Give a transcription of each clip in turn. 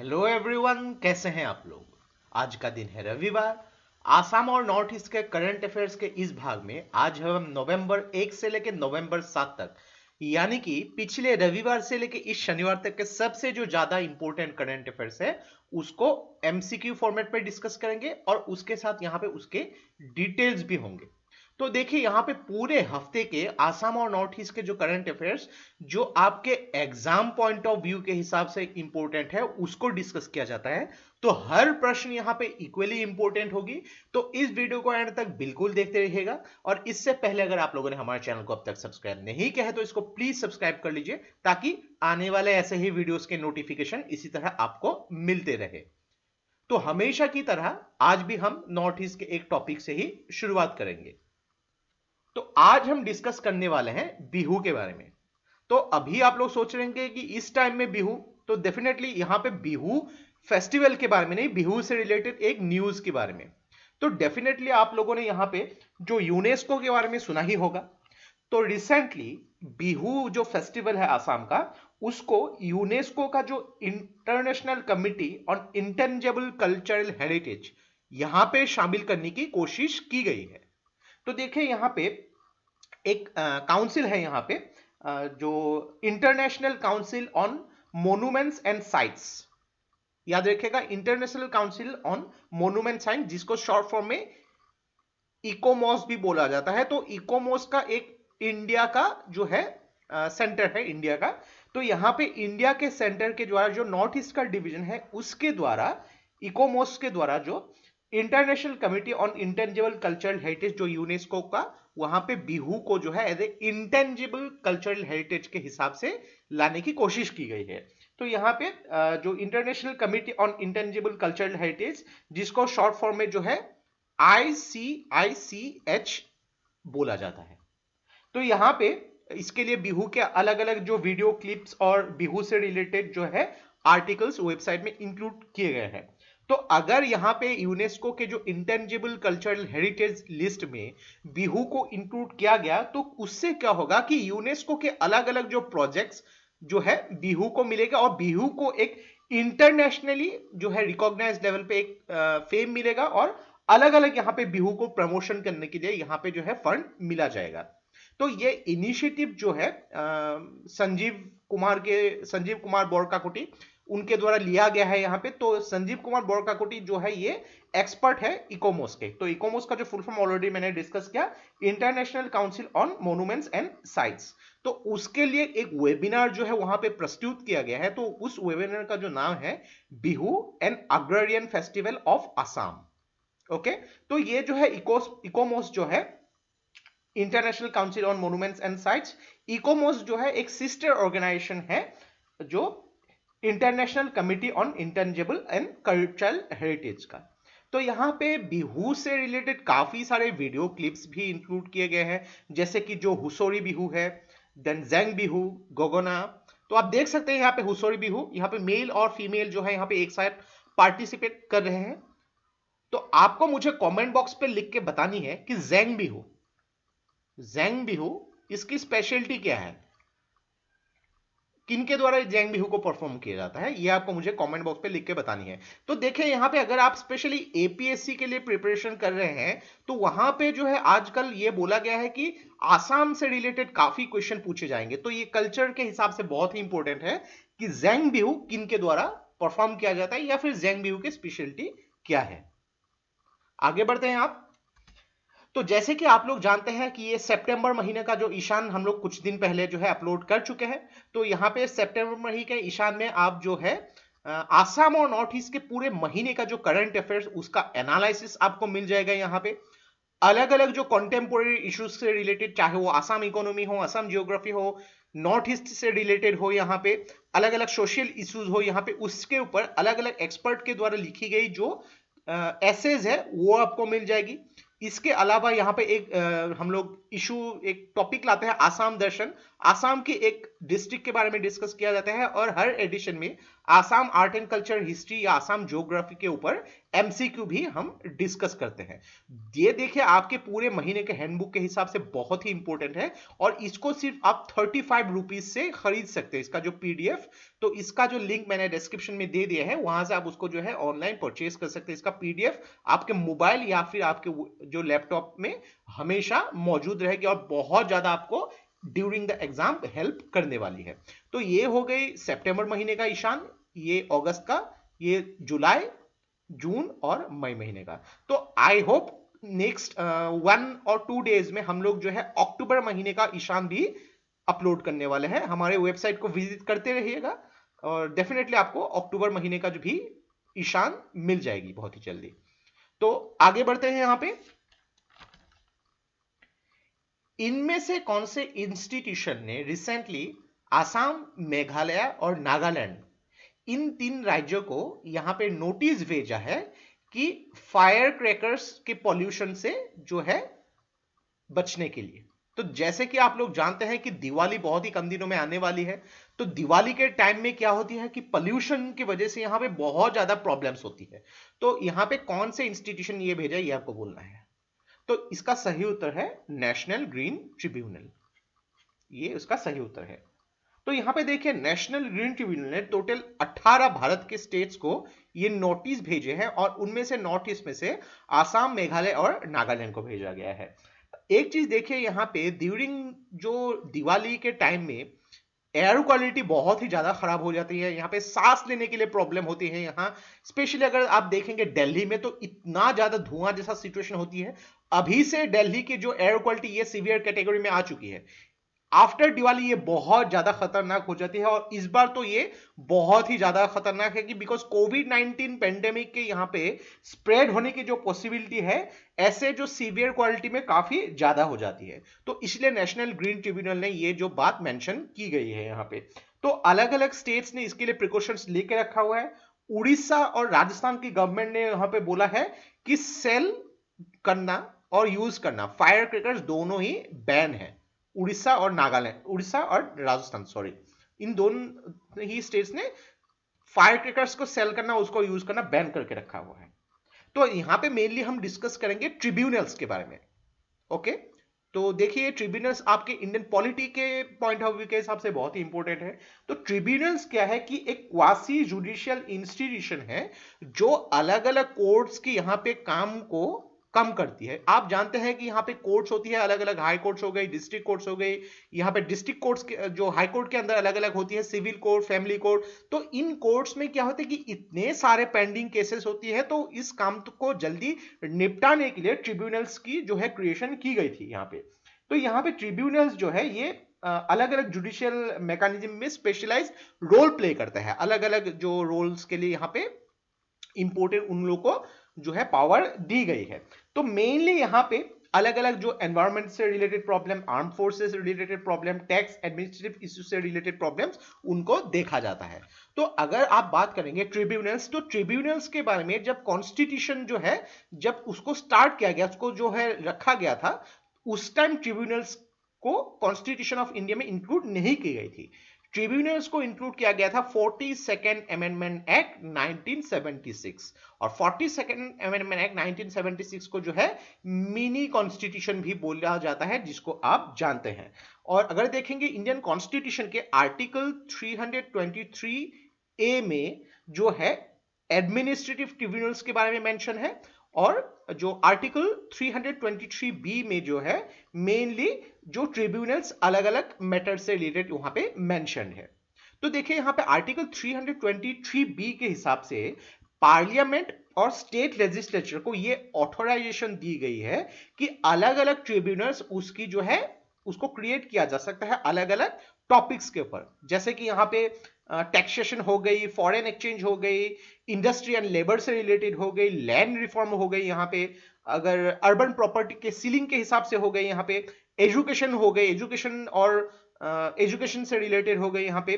Hello everyone, कैसे हैं आप लोग। आज का दिन है रविवार। आसाम और नॉर्थ ईस्ट के करंट अफेयर्स के इस भाग में आज हम नवंबर 1 से लेकर नवंबर 7 तक, यानी कि पिछले रविवार से लेकर इस शनिवार तक के सबसे जो ज्यादा इंपॉर्टेंट करंट अफेयर्स है उसको एमसीक्यू फॉर्मेट पे डिस्कस करेंगे और उसके साथ यहाँ पे उसके डिटेल्स भी होंगे। तो देखिए यहाँ पे पूरे हफ्ते के आसाम और नॉर्थ ईस्ट के जो करंट अफेयर्स जो आपके एग्जाम पॉइंट ऑफ व्यू के हिसाब से इंपॉर्टेंट है उसको डिस्कस किया जाता है। तो हर प्रश्न यहाँ पे इक्वली इंपॉर्टेंट होगी। तो इस वीडियो को एंड तक बिल्कुल देखते रहिएगा। और इससे पहले अगर आप लोगों ने हमारे चैनल को अब तक सब्सक्राइब नहीं किया है तो इसको प्लीज सब्सक्राइब कर लीजिए, ताकि आने वाले ऐसे ही वीडियोस के नोटिफिकेशन इसी तरह आपको मिलते रहे। तो हमेशा की तरह आज भी हम नॉर्थ ईस्ट के एक टॉपिक से ही शुरुआत करेंगे। तो आज हम डिस्कस करने वाले हैं बिहू के बारे में। तो अभी आप लोग सोच रहे हैं कि इस टाइम में बिहू, तो डेफिनेटली यहां पे बिहू फेस्टिवल के बारे में नहीं, बिहू से रिलेटेड एक न्यूज के बारे में। तो डेफिनेटली आप लोगों ने यहां पे जो यूनेस्को के बारे में सुना ही होगा। तो रिसेंटली बिहू जो फेस्टिवल है आसाम का, उसको यूनेस्को का जो international committee on intangible cultural heritage यहां पे शामिल करने की कोशिश की गई है। तो देखिए यहाँ पे एक काउंसिल है यहाँ पे, जो international council on monuments and sites, याद रखिएगा international council on monument site, जिसको शॉर्ट फॉर्म में इकोमॉस भी बोला जाता है। तो इकोमॉस का एक इंडिया का जो है सेंटर है इंडिया का। तो यहाँ पे इंडिया के सेंटर के द्वारा जो नॉर्थ ईस्ट का डिवीजन है उसके द्वारा, इकोमॉस के द्वारा, जो international committee on intangible cultural heritage जो यूनेस्को का, वहां पे बिहू को जो है as a intangible cultural heritage के हिसाब से लाने की कोशिश की गई है। तो यहाँ पे जो international committee on intangible cultural heritage, जिसको शॉर्ट फॉर्म में जो है ICICH बोला जाता है। तो यहाँ पे इसके लिए बिहू के अलग अलग जो वीडियो क्लिप्स और बिहू से रिलेटेड जो है आर्टिकल्स वेबसाइट में इंक्लूड किए गए हैं। तो अगर यहाँ पे यूनेस्को के जो इंटेंजिबल कल्चरल हेरिटेज लिस्ट में बिहू को इंक्लूड किया गया, तो उससे क्या होगा कि यूनेस्को के अलग अलग जो प्रोजेक्ट्स जो है बिहू को मिलेगा और बिहू को एक इंटरनेशनली जो है रिकॉग्नाइज्ड लेवल पे एक फेम मिलेगा, और अलग अलग यहाँ पे बिहू को प्रमोशन करने के लिए यहाँ पे जो है फंड मिला जाएगा। तो ये इनिशिएटिव जो है संजीव कुमार बोरकाकुटी उनके द्वारा लिया गया है यहाँ पे। तो संजीव कुमार बोरकाकुटी जो है ये एक्सपर्ट है इकोमोस के। तो इकोमोस का जो फुल फॉर्म ऑलरेडी मैंने डिस्कस किया, international council on monuments and sites. तो उसके लिए एक वेबिनार जो है वहां पे प्रस्तुत किया गया है। तो उस वेबिनार का जो नाम है Bihu and agrarian festival of Assam. Okay, तो ये जो है इकोमोस जो है international council on monuments and sites, ICOMOS जो है एक सिस्टर ऑर्गेनाइजेशन है जो international committee on intangible and cultural heritage का। तो यहाँ पे बिहू से रिलेटेड काफी सारे वीडियो क्लिप्स भी इंक्लूड किए गए हैं, जैसे कि जो हुसोरी बिहू है, देन जेंग बिहू, गोगोना। तो आप देख सकते हैं यहाँ पे हुसोरी बिहू, यहाँ पे मेल और फीमेल जो है यहाँ पे एक साथ पार्टिसिपेट कर रहे हैं। तो आपको मुझे कमेंट बॉक्स पे लिख के बतानी है कि जेंग बिहू इसकी स्पेशलिटी क्या है, किन के द्वारा जेंग बिहू को परफॉर्म किया जाता है, ये आपको मुझे कमेंट बॉक्स पे लिख के बतानी है। तो देखें यहाँ पे अगर आप स्पेशली एपीएससी के लिए प्रिपरेशन कर रहे हैं तो वहां पे जो है आजकल ये बोला गया है कि आसाम से रिलेटेड काफी क्वेश्चन पूछे जाएंगे। तो ये कल्चर के हिसाब से बहुत ही इंपॉर्टेंट है कि जेंग बिहू किन के द्वारा परफॉर्म किया जाता है या फिर जेंग बिहू की स्पेशलिटी क्या है। आगे बढ़ते हैं आप। तो जैसे कि आप लोग जानते हैं कि ये सितंबर महीने का जो ईशान हम लोग कुछ दिन पहले जो है अपलोड कर चुके हैं। तो यहाँ पे सितंबर महीने के ईशान में आप जो है आसाम और नॉर्थ ईस्ट के पूरे महीने का जो करंट अफेयर्स उसका एनालिसिस आपको मिल जाएगा। यहाँ पे अलग अलग जो कॉन्टेम्पोरेरी इश्यूज से रिलेटेड, चाहे वो आसाम इकोनॉमी हो, आसाम जियोग्राफी हो, नॉर्थ ईस्ट से रिलेटेड हो, यहाँ पे अलग अलग सोशल इश्यूज हो, यहाँ पे उसके ऊपर अलग अलग एक्सपर्ट के द्वारा लिखी गई जो एसेज है वो आपको मिल जाएगी। इसके अलावा यहाँ पे एक हम लोग इशू, एक टॉपिक लाते हैं आसाम दर्शन। आसाम के एक डिस्ट्रिक्ट के बारे में डिस्कस किया जाता है और हर एडिशन में Assam art and culture, history या आसाम ज्योग्राफी के ऊपर एमसीक्यू भी हम डिस्कस करते हैं। ये देखिए आपके पूरे महीने के हैंडबुक के हिसाब से बहुत ही इंपॉर्टेंट है और इसको सिर्फ आप 35 रुपीज से खरीद सकते हैं, इसका जो पीडीएफ। तो इसका जो लिंक मैंने डिस्क्रिप्शन में दे दिया है, वहां से आप उसको जो है ऑनलाइन परचेज कर सकते हैं। इसका पीडीएफ आपके मोबाइल या फिर आपके जो लैपटॉप में हमेशा मौजूद रहेगी और बहुत ज्यादा आपको ड्यूरिंग द एग्जाम हेल्प करने वाली है। तो ये हो गई सितंबर महीने का ईशान, ये अगस्त का, ये जुलाई, जून और मई महीने का। तो आई होप नेक्स्ट 1 और 2 डेज में हम लोग जो है अक्टूबर महीने का ईशान भी अपलोड करने वाले हैं। हमारे वेबसाइट को विजिट करते रहिएगा और डेफिनेटली आपको अक्टूबर महीने का जो भी ईशान मिल जाएगी बहुत ही जल्दी। तो आगे बढ़ते हैं। यहां पे इनमें से कौन से इंस्टीट्यूशन ने रिसेंटली आसाम, मेघालय और नागालैंड, इन 3 राज्यों को यहां पे नोटिस भेजा है कि फायर क्रैकर्स के पॉल्यूशन से जो है बचने के लिए? तो जैसे कि आप लोग जानते हैं कि दिवाली बहुत ही कम दिनों में आने वाली है। तो दिवाली के टाइम में क्या होती है कि पोल्यूशन की वजह से यहां पे बहुत ज्यादा प्रॉब्लम्स होती है। तो यहां पे कौन से इंस्टीट्यूशन ये भेजा, ये आपको बोलना है। तो इसका सही उत्तर है नेशनल ग्रीन ट्रिब्यूनल, ये उसका सही उत्तर है। तो यहां पे देखिए नेशनल ग्रीन ट्रिब्यूनल ने टोटल 18 भारत के स्टेट्स को ये नोटिस भेजे हैं और उनमें से नॉर्थ ईस्ट में से आसाम, मेघालय और नागालैंड को भेजा गया है। एक चीज देखिए यहां पे ड्यूरिंग जो दिवाली के टाइम में एयर क्वालिटी बहुत ही ज्यादा खराब हो जाती है, यहाँ पे सांस लेने के लिए प्रॉब्लम होती है। यहाँ स्पेशली अगर आप देखेंगे दिल्ली में तो इतना ज्यादा धुआं जैसा सिचुएशन होती है। अभी से दिल्ली की जो एयर क्वालिटी ये सीवियर कैटेगरी में आ चुकी है। आफ्टर दिवाली ये बहुत ज्यादा खतरनाक हो जाती है और इस बार तो ये बहुत ही ज्यादा खतरनाक है कि बिकॉज कोविड-19 पेंडेमिक के यहाँ पे स्प्रेड होने की जो पॉसिबिलिटी है ऐसे जो सीवियर क्वालिटी में काफी ज्यादा हो जाती है। तो इसलिए नेशनल ग्रीन ट्रिब्यूनल ने ये जो बात मेंशन की गई है यहाँ पे। तो अलग अलग स्टेट्स ने इसके लिए प्रिकॉशंस लेके रखा हुआ है। उड़ीसा और राजस्थान की गवर्नमेंट ने यहाँ पे बोला है कि सेल करना और यूज करना फायर क्रैकर्स दोनों ही बैन है। उड़ीसा और नागालैंड, उड़ीसा और राजस्थान, सॉरी, इन दोनों ही स्टेट्स ने फायर क्रैकर्स को सेल करना, उसको यूज करना बैन करके रखा हुआ है। तो यहां पे मेनली हम डिस्कस करेंगे ट्रिब्यूनल्स के बारे में। ओके, तो देखिए ट्रिब्यूनल्स आपके इंडियन पॉलिटी के पॉइंट ऑफ व्यू के हिसाब से बहुत ही इंपॉर्टेंट है। तो ट्रिब्यूनल्स क्या है कि एक क्वासी जुडिशियल इंस्टीट्यूशन है जो अलग अलग कोर्ट्स के यहाँ पे काम को कम करती है। आप जानते हैं कि यहाँ पे कोर्ट्स होती है अलग अलग, हाई कोर्ट्स हो गई, डिस्ट्रिक्ट कोर्ट्स हो गई। यहाँ पे डिस्ट्रिक्ट कोर्ट्स के जो हाई कोर्ट के अंदर अलग अलग होती है, सिविल कोर्ट, फैमिली कोर्ट। तो इन कोर्ट्स में क्या होता है कि इतने सारे पेंडिंग केसेस होती है, तो इस काम को जल्दी निपटाने के लिए ट्रिब्यूनल्स की जो है क्रिएशन की गई थी यहाँ पे। तो यहाँ पे ट्रिब्यूनल्स जो है ये अलग अलग जुडिशियल मैकेनिज्म में स्पेशलाइज रोल प्ले करता है। अलग अलग जो रोल्स के लिए यहाँ पे इंपोर्टेंट उन लोगों को जो है पावर दी गई है। तो मेनली यहां पे अलग अलग जो एनवायरमेंट से रिलेटेड प्रॉब्लम, आर्म फोर्सेस से related problem, tax administrative issues से रिलेटेड प्रॉब्लम्स, उनको देखा जाता है। तो अगर आप बात करेंगे ट्रिब्यूनल्स, तो ट्रिब्यूनल्स के बारे में जब कॉन्स्टिट्यूशन जो है जब उसको स्टार्ट किया गया, उसको जो है रखा गया था, उस टाइम ट्रिब्यूनल्स को कॉन्स्टिट्यूशन ऑफ इंडिया में इंक्लूड नहीं की गई थी। ट्रिब्यूनल्स को इंक्लूड किया गया था 42nd अमेंडमेंट एक्ट 1976 और 42nd अमेंडमेंट एक्ट 1976 को जो है मिनी कॉन्स्टिट्यूशन भी बोला जाता है, जिसको आप जानते हैं। और अगर देखेंगे इंडियन कॉन्स्टिट्यूशन के आर्टिकल 323 ए में जो है एडमिनिस्ट्रेटिव ट्रिब्यूनल्स के बारे में मेंशन है और जो आर्टिकल 323 बी में जो है मेनली जो ट्रिब्यूनल्स अलग अलग मैटर से रिलेटेड वहां पे मेंशन है। तो देखिए यहां पे आर्टिकल 323 बी के हिसाब से पार्लियामेंट और स्टेट लेजिस्लेचर को ये ऑथोराइजेशन दी गई है कि अलग अलग ट्रिब्यूनल्स उसकी जो है उसको क्रिएट किया जा सकता है अलग अलग टॉपिक्स के ऊपर। जैसे कि यहाँ पे टैक्सेशन हो गई, फॉरेन एक्सचेंज हो गई, इंडस्ट्री एंड लेबर से रिलेटेड हो गई, लैंड रिफॉर्म हो गई, यहाँ पे अगर अर्बन प्रॉपर्टी के सीलिंग के हिसाब से हो गई, यहाँ पे एजुकेशन हो गई, एजुकेशन और एजुकेशन से रिलेटेड हो गई, यहाँ पे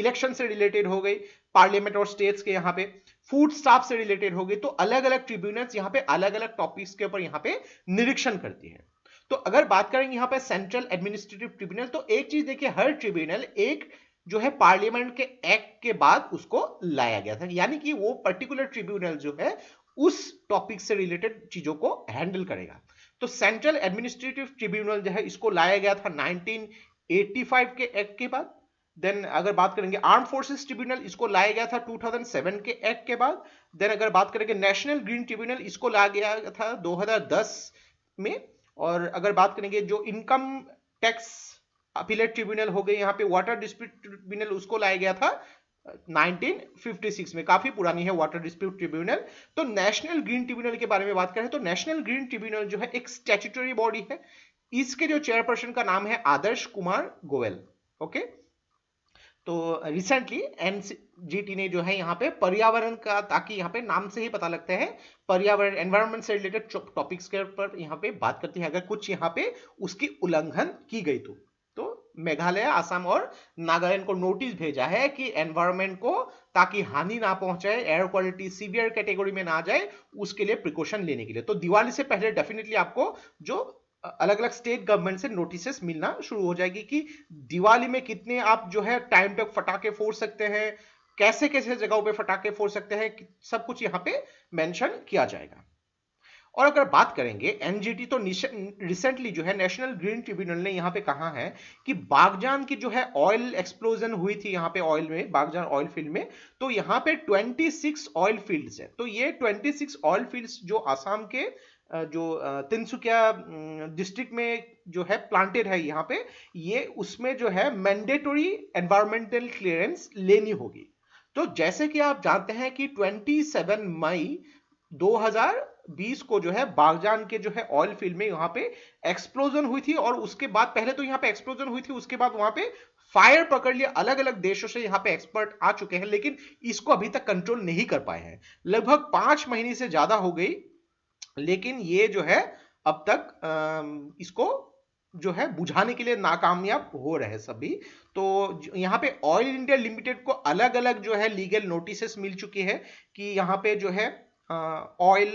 इलेक्शन से रिलेटेड हो गई, पार्लियामेंट और स्टेट्स के यहाँ पे फूड स्टाफ से रिलेटेड हो गई। तो अलग अलग ट्रिब्यूनल्स यहाँ पे अलग अलग टॉपिक्स के ऊपर यहाँ पे निरीक्षण करती है। तो अगर बात करेंगे यहाँ पे सेंट्रल एडमिनिस्ट्रेटिव ट्रिब्यूनल, तो एक चीज देखिए, हर ट्रिब्यूनल एक जो है पार्लियामेंट के एक्ट के बाद उसको लाया गया था, यानी कि वो पर्टिकुलर ट्रिब्यूनल जो है उस टॉपिक से रिलेटेड चीजों को हैंडल करेगा। तो सेंट्रल एडमिनिस्ट्रेटिव ट्रिब्यूनल जो है इसको लाया गया था 1985 के एक्ट के बाद। देन अगर बात करेंगे आर्म फोर्सेस ट्रिब्यूनल, इसको लाया गया था 2007 के एक्ट के बाद। देन अगर बात करेंगे नेशनल ग्रीन ट्रिब्यूनल, इसको लाया गया था 2010 में। और अगर बात करेंगे जो इनकम टैक्स अपीलेट ट्रिब्यूनल हो गए यहाँ पे, वाटर डिस्प्यूट ट्रिब्यूनल, उसको लाया गया था 1956 में, काफी पुरानी है वाटर डिस्प्यूट ट्रिब्यूनल। तो नेशनल ग्रीन ट्रिब्यूनल के बारे में बात करें तो नेशनल ग्रीन ट्रिब्यूनल जो है एक स्टैट्यूटरी बॉडी है। इसके जो चेयरपर्सन का नाम है आदर्श कुमार गोयल। ओके, तो रिसेंटली एनजीटी ने जो है यहाँ पे पर्यावरण का, ताकि यहाँ पे नाम से ही पता लगता है पर्यावरण एनवायरनमेंट से रिलेटेड टॉपिक्स के ऊपर यहाँ पे बात करती है। अगर कुछ यहाँ पे उसकी उल्लंघन की गई तो मेघालय, आसाम और नागालैंड को नोटिस भेजा है कि एनवायरनमेंट को ताकि हानि ना पहुंचाए, एयर क्वालिटी सीवियर कैटेगरी में ना जाए, उसके लिए प्रिकॉशन लेने के लिए। तो दिवाली से पहले डेफिनेटली आपको जो अलग अलग स्टेट गवर्नमेंट से नोटिसेस मिलना शुरू हो जाएगी कि दिवाली में कितने आप जो है टाइम तक पटाखे फोड़ सकते हैं, कैसे कैसे जगहों पे पटाखे फोड़ सकते हैं, सब कुछ यहाँ पे मेंशन किया जाएगा। और अगर बात करेंगे एनजीटी, तो रिसेंटली जो है नेशनल ग्रीन ट्रिब्यूनल ने यहाँ पे कहा है कि बागजान की जो है ऑयल एक्सप्लोजन हुई थी यहाँ पे ऑयल में, बागजान ऑयल फील्ड में। तो यहाँ पे 26 ऑयल फील्ड्स है। तो ये 26 ऑयल फील्ड्स जो आसाम के जो तिनसुकिया डिस्ट्रिक्ट में जो है प्लांटेड है यहाँ पे, ये उसमें जो है मैंडेटरी एनवायरमेंटल क्लियरेंस लेनी होगी। तो जैसे कि आप जानते हैं कि 27 मई 2020 को जो है बागजान के जो है ऑयल फील्ड में यहाँ पे एक्सप्लोजन हुई थी। और उसके बाद, पहले तो यहाँ पे एक्सप्लोजन हुई थी, उसके बाद वहां पे फायर पकड़ लिया। अलग अलग देशों से यहाँ पे एक्सपर्ट आ चुके हैं, लेकिन इसको अभी तक कंट्रोल नहीं कर पाए हैं। लगभग 5 महीने से ज्यादा हो गई, लेकिन ये जो है अब तक इसको जो है बुझाने के लिए नाकामयाब हो रहे सभी। तो यहाँ पे ऑयल इंडिया लिमिटेड को अलग अलग जो है लीगल नोटिसेस मिल चुकी है कि यहाँ पे जो है ऑयल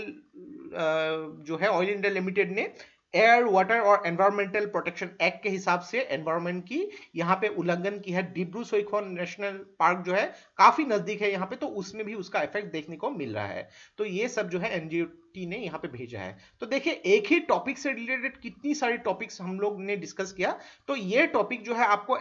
जो है ऑयल इंडिया लिमिटेड ने एयर, वाटर और एनवायरमेंटल प्रोटेक्शन एक्ट के हिसाब से एनवायरमेंट की यहाँ पे उल्लंघन की है। डिब्रू सोईखोन नेशनल पार्क जो है काफी नजदीक है यहाँ पे, तो उसमें भी उसका इफेक्ट देखने को मिल रहा है। तो ये सब जो है एनजीटी ने यहाँ पे भेजा है। तो देखिए, एक ही टॉपिक से रिलेटेड कितनी सारी टॉपिक्स हम लोग ने डिस्कस किया। तो ये टॉपिक जो है आपको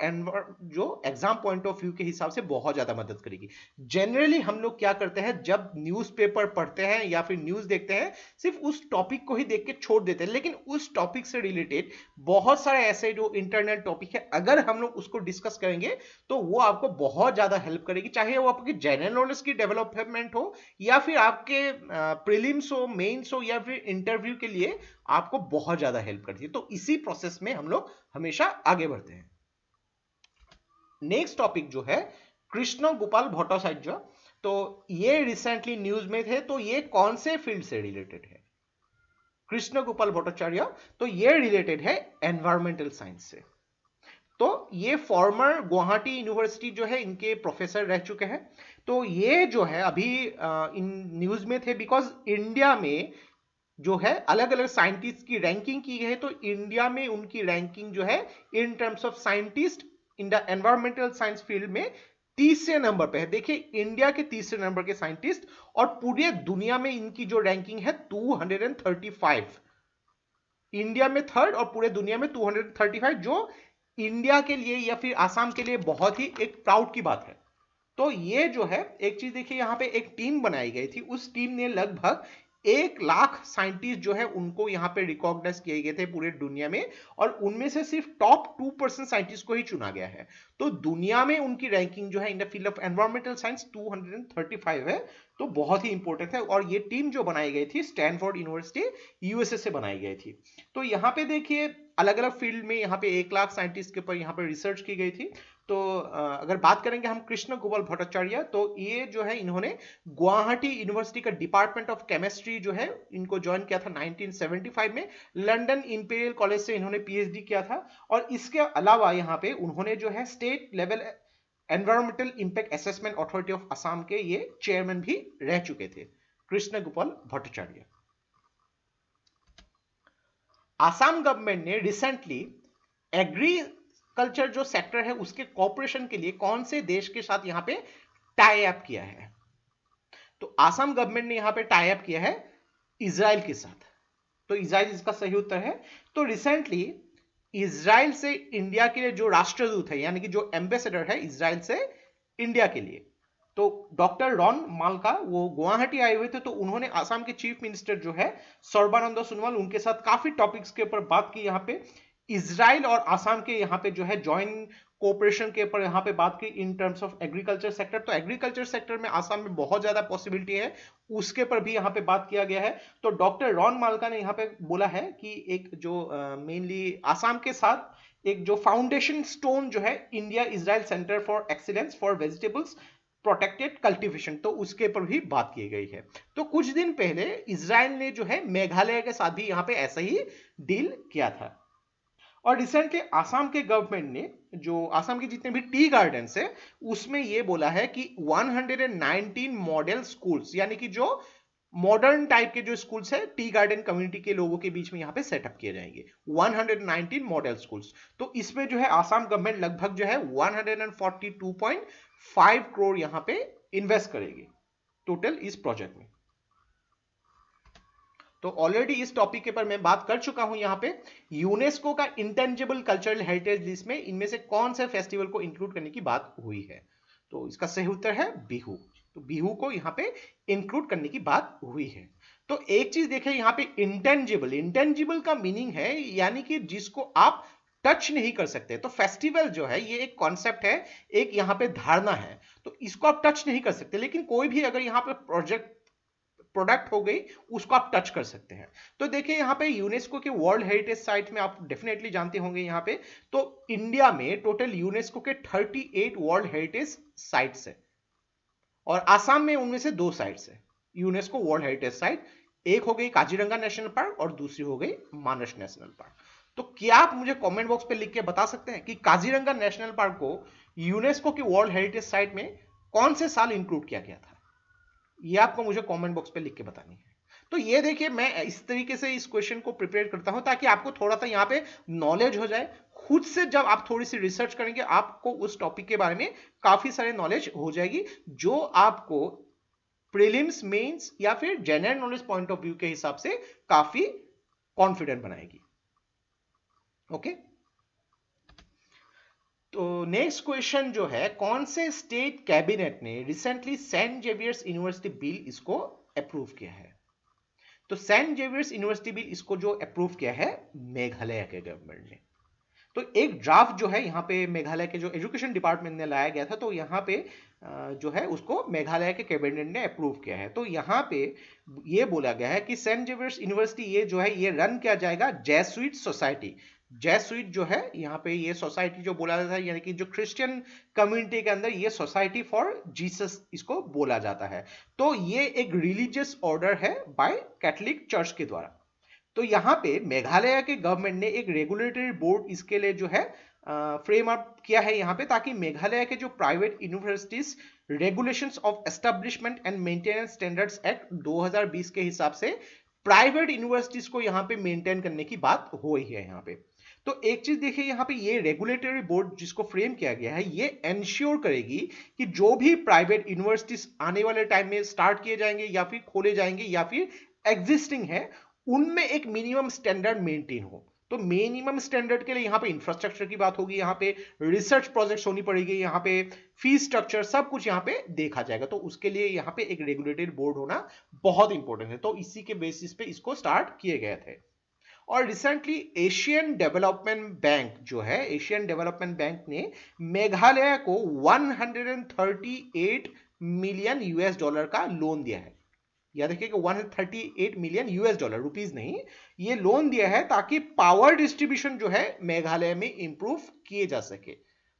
जो एग्जाम पॉइंट ऑफ व्यू के हिसाब से बहुत ज्यादा मदद करेगी। जनरली हम लोग क्या करते हैं, जब न्यूज़पेपर पढ़ते हैं या फिर न्यूज देखते हैं, सिर्फ उस टॉपिक को ही देख के छोड़ देते हैं, लेकिन उस टॉपिक से रिलेटेड बहुत सारे ऐसे जो इंटरनल टॉपिक है, अगर हम लोग उसको डिस्कस करेंगे तो वो आपको बहुत ज्यादा हेल्प करेगी। चाहे वो आपकी जनरल नॉलेज की डेवलपमेंट हो, या फिर आपके प्रीलिम्स हो, मेंस हो, या फिर इंटरव्यू के लिए आपको बहुत ज्यादा हेल्प करती है। तो इसी प्रोसेस में हम लोग हमेशा आगे बढ़ते हैं। नेक्स्ट टॉपिक जो है कृष्ण गोपाल भट्टाचार्य, तो ये रिसेंटली न्यूज में थे। तो ये कौन से फील्ड से रिलेटेड है कृष्ण गोपाल भट्टाचार्य? तो ये रिलेटेड है एनवायरमेंटल साइंस से। तो ये फॉर्मर गुवाहाटी यूनिवर्सिटी जो है इनके प्रोफेसर रह चुके हैं। तो ये जो है अभी इन न्यूज में थे बिकॉज इंडिया में जो है अलग अलग साइंटिस्ट की रैंकिंग की गई है। तो इंडिया में उनकी रैंकिंग जो है in terms of scientist in the environmental science field में तीसरे नंबर पे है। देखिए, इंडिया के तीसरे नंबर के साइंटिस्ट, और पूरे दुनिया में इनकी जो रैंकिंग है 235। इंडिया में थर्ड और पूरे दुनिया में 235, जो इंडिया के लिए या फिर आसाम के लिए बहुत ही एक प्राउड की बात है। तो ये जो है एक चीज देखिए, यहाँ पे एक टीम बनाई गई थी। उस टीम ने लगभग 1 लाख साइंटिस्ट जो है उनको यहाँ पे रिकॉग्नाइज किए गए थे पूरे दुनिया में, और उनमें से सिर्फ टॉप 2% साइंटिस्ट को ही चुना गया है। तो दुनिया में उनकी रैंकिंग जो है in the field of environmental science 235 है। तो बहुत ही इंपॉर्टेंट है। और ये टीम जो बनाई गई थी स्टैनफोर्ड यूनिवर्सिटी यूएसए से बनाई गई थी। तो यहाँ पे देखिए अलग अलग फील्ड में यहाँ पे 1 लाख साइंटिस्ट के ऊपर यहाँ पे रिसर्च की गई थी। तो अगर बात करेंगे हम कृष्ण गोपाल भट्टाचार्य, तो ये जो है इन्होंने गुवाहाटी यूनिवर्सिटी का डिपार्टमेंट ऑफ केमिस्ट्री जो है इनको ज्वाइन किया था 1975 में। लंदन इंपीरियल कॉलेज से इन्होंने पीएचडी किया था। और इसके अलावा यहाँ पे उन्होंने जो है state level environmental impact assessment authority of Assam के ये चेयरमैन भी रह चुके थे, कृष्ण गोपाल भट्टाचार्य। आसाम गवर्नमेंट ने रिसेंटली एग्रीकल्चर जो सेक्टर है उसके कॉर्पोरेशन के लिए कौन से देश के साथ यहां पे टाई अप किया है? तो आसाम गवर्नमेंट ने यहां पे टाई अप किया है इजराइल के साथ। तो इजराइल इसका सही उत्तर है। तो रिसेंटली इजराइल से इंडिया के लिए जो राष्ट्रदूत है यानी कि जो एम्बेसडर है इजराइल से इंडिया के लिए, तो डॉक्टर रॉन मालका वो गुवाहाटी आए हुए थे। तो उन्होंने आसाम के चीफ मिनिस्टर जो है सर्बानंद सोनोवाल उनके साथ काफी टॉपिक्स के ऊपर बात की। यहाँ पे इजराइल और आसाम के यहाँ पे जो है जॉइंट कोऑपरेशन के ऊपर यहाँ पे बात की in terms of agriculture sector. तो एग्रीकल्चर सेक्टर में आसाम में बहुत ज्यादा पॉसिबिलिटी है, उसके पर भी यहाँ पे बात किया गया है। तो डॉक्टर रॉन मालका ने यहाँ पे बोला है कि एक जो मेनली आसाम के साथ एक जो फाउंडेशन स्टोन जो है India Israel centre for excellence for vegetables protected cultivation, तो उसके पर भी बात की गई है। तो कुछ दिन पहले इजराइल ने जो है मेघालय के साथ भी यहाँ पे ऐसा ही डील किया था। और रिसेंटली आसाम के गवर्नमेंट ने जो आसाम के जितने भी टी गार्डन्स है उसमें ये बोला है कि 119 मॉडल स्कूल्स यानी कि जो मॉडर्न टाइप के जो स्कूल्स है टी गार्डन कम्युनिटी के लोगों के बीच में यहाँ पे सेटअप किए जाएंगे 119 मॉडल स्कूल्स। तो इसमें जो है आसाम गवर्नमेंट लगभग जो है 142.5 करोड़ यहाँ पे इन्वेस्ट करेगी टोटल इस प्रोजेक्ट में। तो ऑलरेडी इस टॉपिक के पर मैं बात कर चुका हूं। यहाँ पे यूनेस्को का इंटेंजिबल कल्चरल हेरिटेज लिस्ट में इनमें से कौन से फेस्टिवल को इंक्लूड करने की बात हुई है? तो इसका सही उत्तर है बिहू। तो बिहू को यहाँ पे इंक्लूड करने की बात हुई है। तो एक चीज देखें यहाँ पे इंटेंजिबल, इंटेंजिबल का मीनिंग है यानी कि जिसको आप टच नहीं कर सकते। तो फेस्टिवल जो है ये एक कॉन्सेप्ट है, एक यहाँ पे धारणा है, तो इसको आप टच नहीं कर सकते, लेकिन कोई भी अगर यहाँ पे प्रोडक्ट हो गई उसको आप टच कर सकते हैं। तो देखिए यहाँ पे यूनेस्को के वर्ल्ड हेरिटेज साइट में आप डेफिनेटली जानते होंगे यहाँ पे, तो इंडिया में टोटल यूनेस्को के 38 वर्ल्ड हेरिटेज साइट्स है और आसाम में उनमें से 2 साइट्स है यूनेस्को वर्ल्ड हेरिटेज साइट। एक हो गई काजीरंगा नेशनल पार्क और दूसरी हो गई मानस नेशनल पार्क। तो क्या आप मुझे कमेंट बॉक्स पे लिख के बता सकते हैं कि काजीरंगा नेशनल पार्क को यूनेस्को की वर्ल्ड हेरिटेज साइट में कौन से साल इंक्लूड किया गया था? ये आपको मुझे कमेंट बॉक्स पे लिख के बतानी है। तो ये देखिए मैं इस तरीके से इस क्वेश्चन को प्रिपेयर करता हूं ताकि आपको थोड़ा सा यहाँ पे नॉलेज हो जाए। खुद से जब आप थोड़ी सी रिसर्च करेंगे आपको उस टॉपिक के बारे में काफी सारे नॉलेज हो जाएगी जो आपको प्रीलिम्स, मेंस या फिर general knowledge point of view के हिसाब से काफी कॉन्फिडेंट बनाएगी। ओके, तो नेक्स्ट क्वेश्चन जो है कौन से स्टेट कैबिनेट ने recently Saint Xavier's university bill इसको अप्रूव किया है? तो सेंट जेवियर्स यूनिवर्सिटी बिल इसको जो अप्रूव किया है मेघालय के गवर्नमेंट ने। तो एक ड्राफ्ट जो है यहाँ पे मेघालय के जो एजुकेशन डिपार्टमेंट ने लाया गया था, तो यहाँ पे जो है उसको मेघालय के कैबिनेट ने अप्रूव किया है। तो यहाँ पे ये बोला गया है कि सेंट जेवियर्स यूनिवर्सिटी ये जो है ये रन किया जाएगा जेसुइट सोसाइटी। जेसुइट जो है यहाँ पे ये सोसाइटी जो बोला जाता है यानी कि जो क्रिश्चियन कम्युनिटी के अंदर ये सोसाइटी फॉर जीसस इसको बोला जाता है। तो ये एक रिलीजियस ऑर्डर है बाय कैथोलिक चर्च के द्वारा। तो यहाँ पे मेघालय के गवर्नमेंट ने एक रेगुलेटरी बोर्ड इसके लिए जो है फ्रेम अप किया है यहाँ पे, ताकि मेघालय के जो private universities regulations of establishment and maintenance standards act 2020 के हिसाब से प्राइवेट यूनिवर्सिटीज को यहाँ पे मेंटेन करने की बात हो रही है यहाँ पे। तो एक चीज देखिए यहाँ पे ये रेगुलेटरी बोर्ड जिसको फ्रेम किया गया है ये एंश्योर करेगी कि जो भी प्राइवेट यूनिवर्सिटीज आने वाले टाइम में स्टार्ट किए जाएंगे या फिर खोले जाएंगे या फिर एग्जिस्टिंग है उनमें एक मिनिमम स्टैंडर्ड मेंटेन हो। तो मिनिमम स्टैंडर्ड के लिए यहाँ पे इंफ्रास्ट्रक्चर की बात होगी, यहाँ पे रिसर्च प्रोजेक्ट्स होनी पड़ेगी, यहाँ पे फीस स्ट्रक्चर सब कुछ यहाँ पे देखा जाएगा। तो उसके लिए यहाँ पे एक रेगुलेटरी बोर्ड होना बहुत इंपॉर्टेंट है। तो इसी के बेसिस पे इसको स्टार्ट किए गए थे। और रिसेंटली एशियन डेवलपमेंट बैंक जो है एशियन डेवलपमेंट बैंक ने मेघालय को 138 मिलियन यूएस डॉलर का लोन दिया है। याद रखिए कि 138 मिलियन यूएस डॉलर, रुपीस नहीं, ये लोन दिया है ताकि पावर डिस्ट्रीब्यूशन जो है मेघालय में इंप्रूव किए जा सके।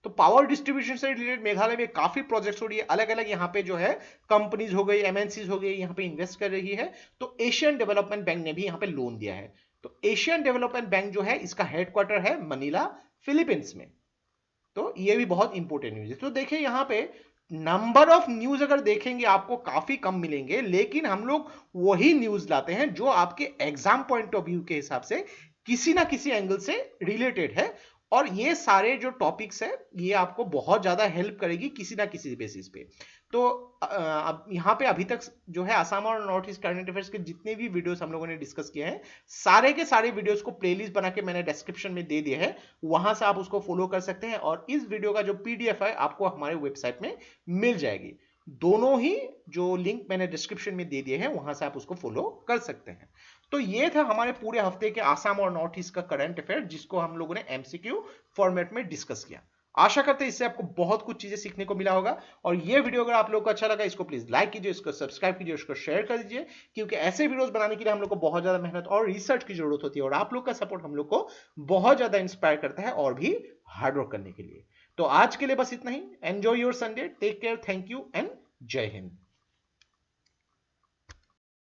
तो पावर डिस्ट्रीब्यूशन से रिलेटेड मेघालय में काफी प्रोजेक्ट्स हो रही है, अलग अलग यहाँ पे जो है कंपनीज हो गई, एमएनसीज हो गई, यहाँ पे इन्वेस्ट कर रही है। तो एशियन डेवलपमेंट बैंक ने भी यहाँ पे लोन दिया है। तो एशियन डेवलपमेंट बैंक जो है इसका हेडक्वार्टर है मनीला, फिलीपींस में। तो ये भी बहुत इंपॉर्टेंट न्यूज है। तो देखिए यहाँ पे नंबर ऑफ न्यूज अगर देखेंगे आपको काफी कम मिलेंगे, लेकिन हम लोग वही न्यूज लाते हैं जो आपके एग्जाम पॉइंट ऑफ व्यू के हिसाब से किसी ना किसी एंगल से रिलेटेड है, और ये सारे जो टॉपिक्स है ये आपको बहुत ज्यादा हेल्प करेगी किसी ना किसी बेसिस पे। तो अब यहाँ पे अभी तक जो है आसाम और नॉर्थ ईस्ट करंट अफेयर्स के जितने भी वीडियोस हम लोगों ने डिस्कस किए हैं, सारे के सारे वीडियोस को प्लेलिस्ट बना के मैंने डिस्क्रिप्शन में दे दिया है, वहां से आप उसको फॉलो कर सकते हैं, और इस वीडियो का जो पीडीएफ है आपको हमारे वेबसाइट में मिल जाएगी। दोनों ही जो लिंक मैंने डिस्क्रिप्शन में दे दिए हैं वहां से आप उसको फॉलो कर सकते हैं। तो ये था हमारे पूरे हफ्ते के आसाम और नॉर्थ ईस्ट का करंट अफेयर, जिसको हम लोगों ने एमसीक्यू फॉर्मेट में डिस्कस किया। आशा करते हैं इससे आपको बहुत कुछ चीजें सीखने को मिला होगा, और ये वीडियो अगर आप लोगों को अच्छा लगा इसको प्लीज लाइक कीजिए, इसको सब्सक्राइब कीजिए, इसको शेयर कर दीजिए, क्योंकि ऐसे वीडियोस बनाने के लिए हम लोग को बहुत ज्यादा मेहनत और रिसर्च की जरूरत होती है, और आप लोग का सपोर्ट हम लोग को बहुत ज्यादा इंस्पायर करता है और भी हार्ड वर्क करने के लिए। तो आज के लिए बस इतना ही। Enjoy your Sunday, take care, thank you and जय हिंद।